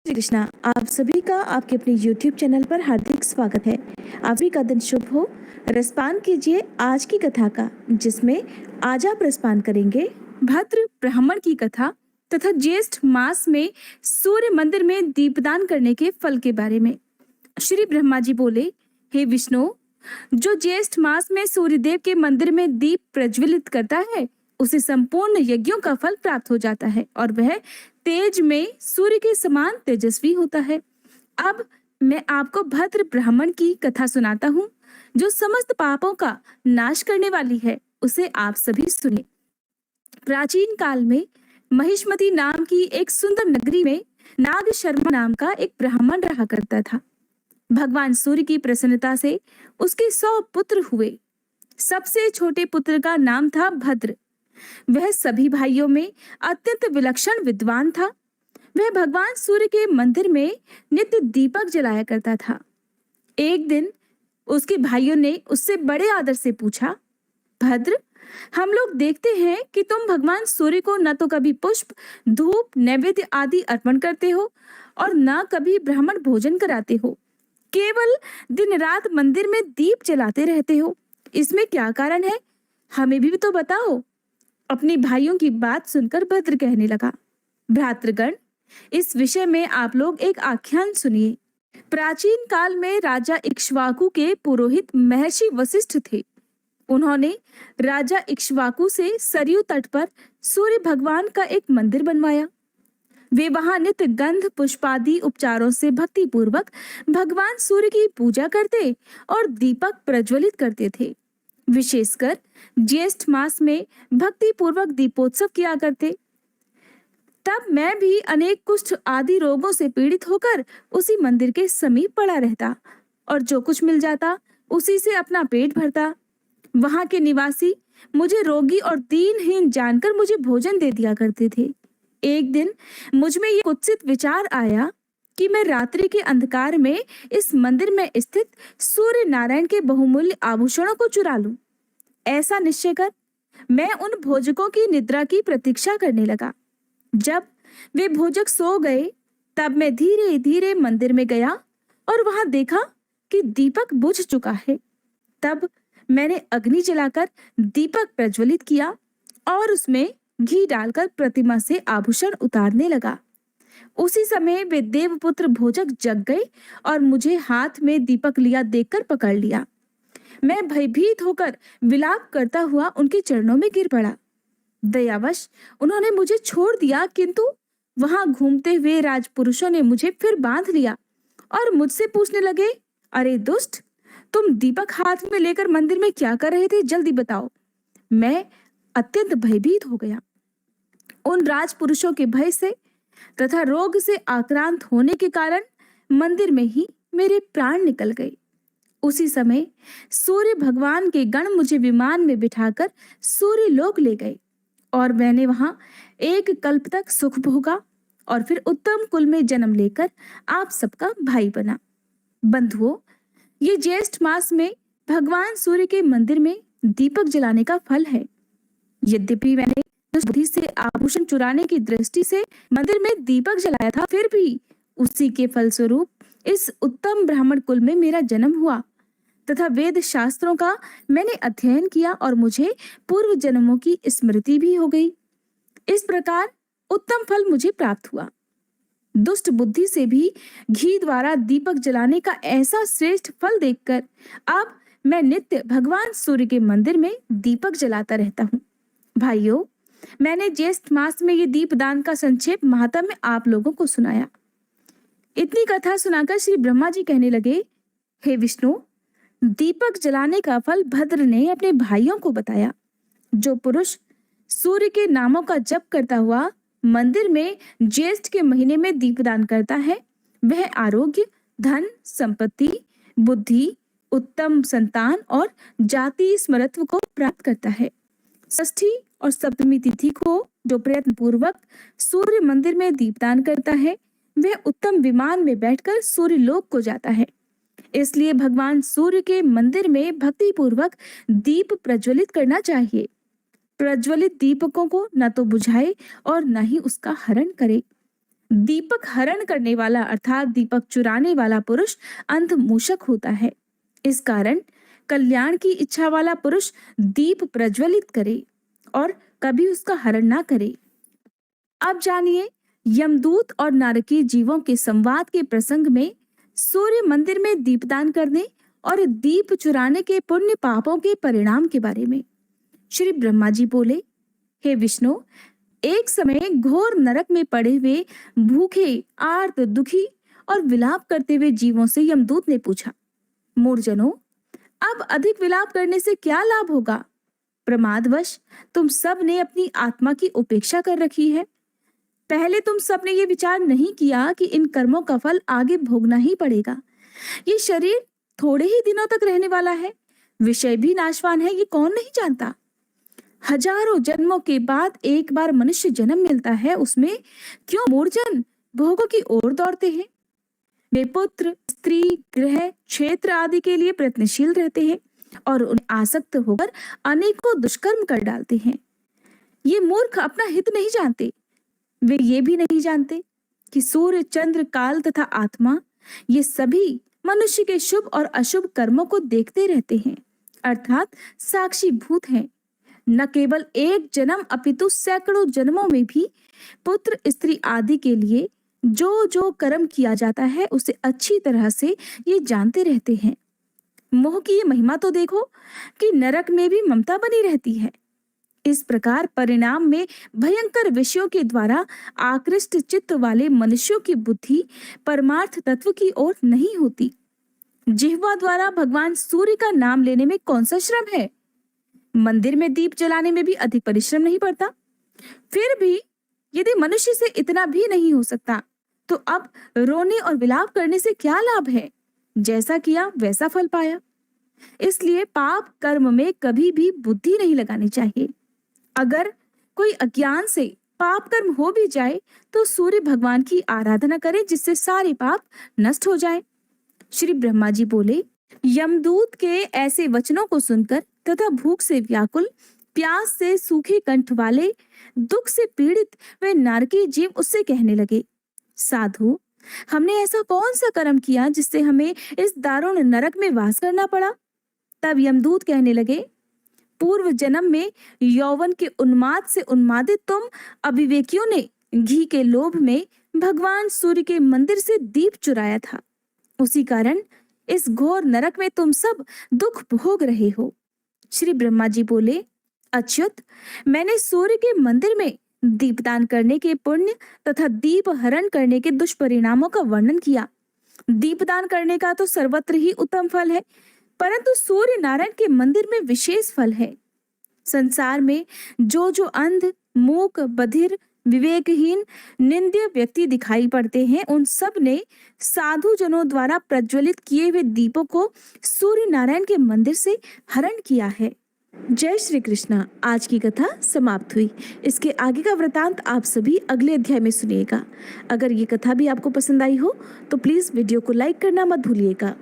श्री कृष्णा। आप सभी का आपके अपने YouTube चैनल पर हार्दिक स्वागत है। आप सभी का दिन शुभ हो। रसपान कीजिए आज की कथा का, जिसमें आज आप रसपान करेंगे भद्र ब्राह्मण की कथा तथा ज्येष्ठ मास में सूर्य मंदिर में दीपदान करने के फल के बारे में। श्री ब्रह्मा जी बोले, हे विष्णु, जो ज्येष्ठ मास में सूर्यदेव के मंदिर में दीप प्रज्वलित करता है उसे संपूर्ण यज्ञों का फल प्राप्त हो जाता है और वह तेज में सूर्य के समान तेजस्वी होता है। अब मैं आपको भद्र ब्राह्मण की कथा सुनाता हूँ, जो समस्त पापों का नाश करने वाली है। उसे आप सभी सुनिए। प्राचीन काल में महिष्मती नाम की एक सुंदर नगरी में नाग शर्मा नाम का एक ब्राह्मण रहा करता था। भगवान सूर्य की प्रसन्नता से उसके 100 पुत्र हुए। सबसे छोटे पुत्र का नाम था भद्र। वह सभी भाइयों में अत्यंत विलक्षण विद्वान था। वह भगवान सूर्य के मंदिर में नित्य दीपक जलाया करता था। एक दिन उसके भाइयों ने उससे बड़े आदर से पूछा, भद्र, हम लोग देखते हैं कि तुम भगवान सूर्य को न तो कभी पुष्प, धूप, नैवेद्य आदि अर्पण करते हो और न कभी ब्राह्मण भोजन कराते हो। केवल दिन रात मंदिर में दीप जलाते रहते हो। इसमें क्या कारण है? हमें भी तो बताओ। अपने भाइयों की बात सुनकर भद्र कहने लगा, भ्रातृगण, इस विषय में आप लोग एक आख्यान सुनिए। प्राचीन काल में राजा इक्ष्वाकु के पुरोहित महर्षि वशिष्ठ थे। उन्होंने राजा इक्ष्वाकु से सरयू तट पर सूर्य भगवान का एक मंदिर बनवाया। वे वहां नित्य गंध पुष्पादि उपचारों से भक्ति पूर्वक भगवान सूर्य की पूजा करते और दीपक प्रज्वलित करते थे। विशेषकर ज्येष्ठ मास में भक्ति पूर्वक दीपोत्सव किया करते। तब मैं भी अनेक कुष्ठ आदि रोगों से पीड़ित होकर उसी मंदिर के समीप पड़ा रहता और जो कुछ मिल जाता उसी से अपना पेट भरता। वहां के निवासी मुझे रोगी और दीनहीन जानकर मुझे भोजन दे दिया करते थे। एक दिन मुझ में ये कुत्सित विचार आया कि मैं रात्रि के अंधकार में इस मंदिर में स्थित सूर्य नारायण के बहुमूल्य आभूषणों को चुरा लूं। ऐसा निश्चय कर मैं उन भोजकों की निद्रा की प्रतीक्षा करने लगा। जब वे भोजक सो गए, तब मैं धीरे धीरे मंदिर में गया और वहां देखा कि दीपक बुझ चुका है। तब मैंने अग्नि जलाकर दीपक प्रज्वलित किया और उसमें घी डालकर प्रतिमा से आभूषण उतारने लगा। उसी समय वे देवपुत्र भोजक जग गए और मुझे हाथ में दीपक लिया देखकर पकड़ लिया। मैं भयभीत होकर विलाप करता हुआ उनके चरणों में गिर पड़ा। दयावश उन्होंने मुझे छोड़ दिया, किंतु वहां घूमते हुए राजपुरुषों ने मुझे फिर बांध लिया और मुझसे पूछने लगे, अरे दुष्ट, तुम दीपक हाथ में लेकर मंदिर में क्या कर रहे थे? जल्दी बताओ। मैं अत्यंत भयभीत हो गया। उन राजपुरुषों के भय से तथा रोग से आक्रांत होने के कारण मंदिर में ही मेरे प्राण निकल गए। उसी समय सूर्य भगवान के गण मुझे विमान में बिठाकर सूर्य लोक ले गए और मैंने वहां एक कल्प तक सुख भोगा और फिर उत्तम कुल में जन्म लेकर आप सबका भाई बना। बंधुओं, ये ज्येष्ठ मास में भगवान सूर्य के मंदिर में दीपक जलाने का फल है। यद्यपि मैंने बुद्धि से आभूषण चुराने की दृष्टि से मंदिर में दीपक जलाया था, फिर भी उसी के फलस्वरूप इस उत्तम ब्राह्मण कुल में मेरा जन्म हुआ तथा वेद शास्त्रों का मैंने अध्ययन किया और मुझे पूर्व जन्मों की स्मृति भी हो गई। इस प्रकार उत्तम फल मुझे प्राप्त हुआ। दुष्ट बुद्धि से भी घी द्वारा दीपक जलाने का ऐसा श्रेष्ठ फल देखकर अब मैं नित्य भगवान सूर्य के मंदिर में दीपक जलाता रहता हूँ। भाइयों, मैंने ज्येष्ठ मास में ये दीपदान का संक्षेप महात्म्य आप लोगों को सुनाया। इतनी कथा सुनाकर श्री ब्रह्मा जी कहने लगे, हे विष्णु, दीपक जलाने का फल भद्र ने अपने भाइयों को बताया। जो पुरुष सूर्य के नामों का जप करता हुआ मंदिर में ज्येष्ठ के महीने में दीपदान करता है, वह आरोग्य, धन, संपत्ति, बुद्धि, उत्तम संतान और जाति स्मृत्व को प्राप्त करता है। षष्ठी और सप्तमी तिथि को जो प्रयत्न पूर्वक सूर्य मंदिर में दीपदान करता है, वह उत्तम विमान में बैठकर सूर्य लोक को जाता है। इसलिए भगवान सूर्य के मंदिर में भक्ति पूर्वक दीप प्रज्वलित करना चाहिए। प्रज्वलित दीपकों को न तो बुझाए और न ही उसका हरण करे। दीपक हरण करने वाला अर्थात दीपक चुराने वाला पुरुष अंधमूषक होता है। इस कारण कल्याण की इच्छा वाला पुरुष दीप प्रज्वलित करे और कभी उसका हरण ना करे। अब जानिए यमदूत और नारकीय जीवों के संवाद के प्रसंग में सूर्य मंदिर में दीपदान करने और दीप चुराने के पुण्य पापों के परिणाम के बारे में। श्री ब्रह्मा जी बोले, हे विष्णु, एक समय घोर नरक में पड़े हुए भूखे, आर्त, दुखी और विलाप करते हुए जीवों से यमदूत ने पूछा, मूर्जनों, अब अधिक विलाप करने से क्या लाभ होगा? प्रमादवश तुम सब ने अपनी आत्मा की उपेक्षा कर रखी है। पहले तुम सब ने ये विचार नहीं किया कि इन कर्मों का फल आगे भोगना ही पड़ेगा। ये शरीर थोड़े ही दिनों तक रहने वाला है, विषय भी नाशवान है, ये कौन नहीं जानता। हजारों जन्मों के बाद एक बार मनुष्य जन्म मिलता है, उसमें क्यों मूर्जन भोगों की ओर दौड़ते हैं? वे पुत्र, स्त्री, गृह, क्षेत्र आदि के लिए प्रयत्नशील रहते हैं और उन्हें आसक्त होकर अनेकों दुष्कर्म कर डालते हैं। ये मूर्ख अपना हित नहीं जानते। वे ये भी नहीं जानते कि सूर्य, चंद्र, काल तथा आत्मा ये सभी मनुष्य के शुभ और अशुभ कर्मों को देखते रहते हैं, अर्थात साक्षीभूत हैं। न केवल एक जन्म अपितु सैकड़ों जन्मों में भी पुत्र, स्त्री आदि के लिए जो जो कर्म किया जाता है उसे अच्छी तरह से ये जानते रहते हैं। मोह की ये महिमा तो देखो कि नरक में भी ममता बनी रहती है। इस प्रकार परिणाम में भयंकर विषयों के द्वारा आकृष्ट चित्त वाले मनुष्यों की बुद्धि परमार्थ तत्व की ओर नहीं होती। जिह्वा द्वारा भगवान सूर्य का नाम लेने में कौन सा श्रम है? मंदिर में दीप जलाने में भी अधिक परिश्रम नहीं पड़ता। फिर भी यदि मनुष्य से इतना भी नहीं हो सकता तो अब रोने और विलाप करने से क्या लाभ है? जैसा किया वैसा फल पाया। इसलिए पाप कर्म में कभी भी बुद्धि नहीं लगानी चाहिए। अगर कोई अज्ञान से पाप कर्म हो भी जाए तो सूर्य भगवान की आराधना करे, जिससे सारे पाप नष्ट हो जाए। श्री ब्रह्मा जी बोले, यमदूत के ऐसे वचनों को सुनकर तथा भूख से व्याकुल, प्यास से सूखे कंठ वाले, दुख से पीड़ित वे नारकीय जीव उससे कहने लगे, साधु, हमने ऐसा कौन सा कर्म किया जिससे हमें इस दारुण नरक में वास करना पड़ा? तब यमदूत कहने लगे, पूर्व जन्म में यौवन के उन्माद से उन्मादित तुम अविवेकियों ने घी के लोभ में भगवान सूर्य के मंदिर से दीप चुराया था। उसी कारण इस घोर नरक में तुम सब दुख भोग रहे हो। श्री ब्रह्मा जी बोले, अच्युत, मैंने सूर्य के मंदिर में दीपदान करने के पुण्य तथा दीप हरण करने के दुष्परिणामों का वर्णन किया। दीपदान करने का तो सर्वत्र ही उत्तम फल है, परंतु सूर्य नारायण के मंदिर में विशेष फल है। संसार में जो जो अंध, मूक, बधिर, विवेकहीन, निंद्य व्यक्ति दिखाई पड़ते हैं, उन सब ने साधु जनों द्वारा प्रज्वलित किए हुए दीपों को सूर्य नारायण के मंदिर से हरण किया है। जय श्री कृष्णा। आज की कथा समाप्त हुई। इसके आगे का वृतांत आप सभी अगले अध्याय में सुनिएगा। अगर ये कथा भी आपको पसंद आई हो तो प्लीज वीडियो को लाइक करना मत भूलिएगा।